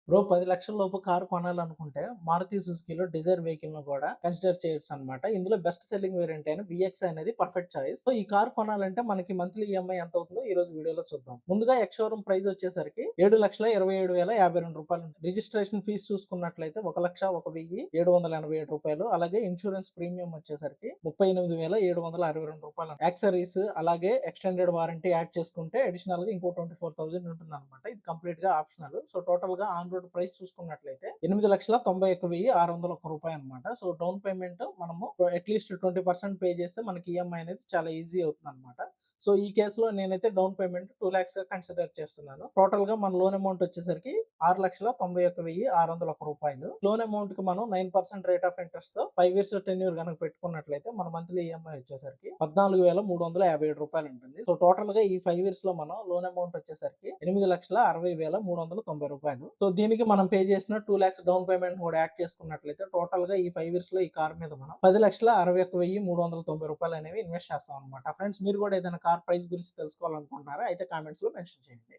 Bro 10,00,000 లోపు car కొనాలనుకుంటే Maruti సుజుకిలో Dzire vehicle ను కూడా కన్సిడర్ చేయొచ్చు అనమాట. ఇందులో బెస్ట్ సెల్లింగ్ వేరియంట్ అయిన విఎక్స్ అనేది పర్ఫెక్ట్ చాయిస్. సో ఈ కార్ కొనాలంటే మనకి మంత్లీ ఈఎంఐ ఎంత అవుతుందో ఈ రోజు వీడియోలో చూద్దాం. ముందుగా ఎక్స్ షోరూమ్ ప్రైస్ వచ్చేసరికి రూ. 7,27,050. రిజిస్ట్రేషన్ ఫీజు చూసుకున్నట్లయితే రూ. 1,01,787. అలాగే ఇన్సూరెన్స్ ప్రీమియం వచ్చేసరికి రూ. 38,762. యాక్సరీస్ అలాగే ఎక్స్టెండెడ్ వారంటీ యాడ్ చేసుకుంటే అడిషనల్ గా ఇంకో 24,000 ఉంటుంది అనమాట. ఇది కంప్లీట్ గా ఆప్షనల్. సో టోటల్ గా ఆన్ రోడ్ ప్రైస్ చూసుకున్నట్లయితే రూ. 8,91,601 అనమాట. సో డౌన్ పేమెంట్ మనము అట్లీస్ట్ 20% పే చేస్తే మనకి ఈఎంఐ అనేది చాలా ఈజీ అవుతుంది అనమాట. సో ఈ కేసులో నేనైతే డౌన్ పేమెంట్ 2 lakhs గా కన్సిడర్ చేస్తున్నాను. టోటల్ గా మన లోన్ అమౌంట్ వచ్చేసరికి రూ. 6,91,601. లోన్ అమౌంట్ కి మనం 9% రేట్ ఆఫ్ ఇంట్రెస్ట్ తో 5 years టెన్యూర్ కనుక పెట్టుకున్నట్లయితే మన మంత్లీ ఈఎంఐ వచ్చేసరికి రూ. 14,357 ఉంటుంది. సో టోటల్ గా ఈ 5 years లో మనం లోన్ అమౌంట్ వచ్చేసరికి రూ. 8,60,390. సో దీనికి మనం పే చేసిన 2 lakhs డౌన్ పేమెంట్ కూడా యాడ్ చేసుకున్నట్లయితే టోటల్ గా ఈ 5 years లో ఈ కార్ మీద మనం రూ. 10,61,390 అనేవి ఇన్వెస్ట్ చేస్తాం అనమాట. ఫ్రెండ్స్ మీరు కూడా ఏదైనా కార్ ప్రైస్ గురించి తెలుసుకోవాలనుకుంటున్నారా? అయితే కామెంట్స్ లో మెన్షన్ చేయండి.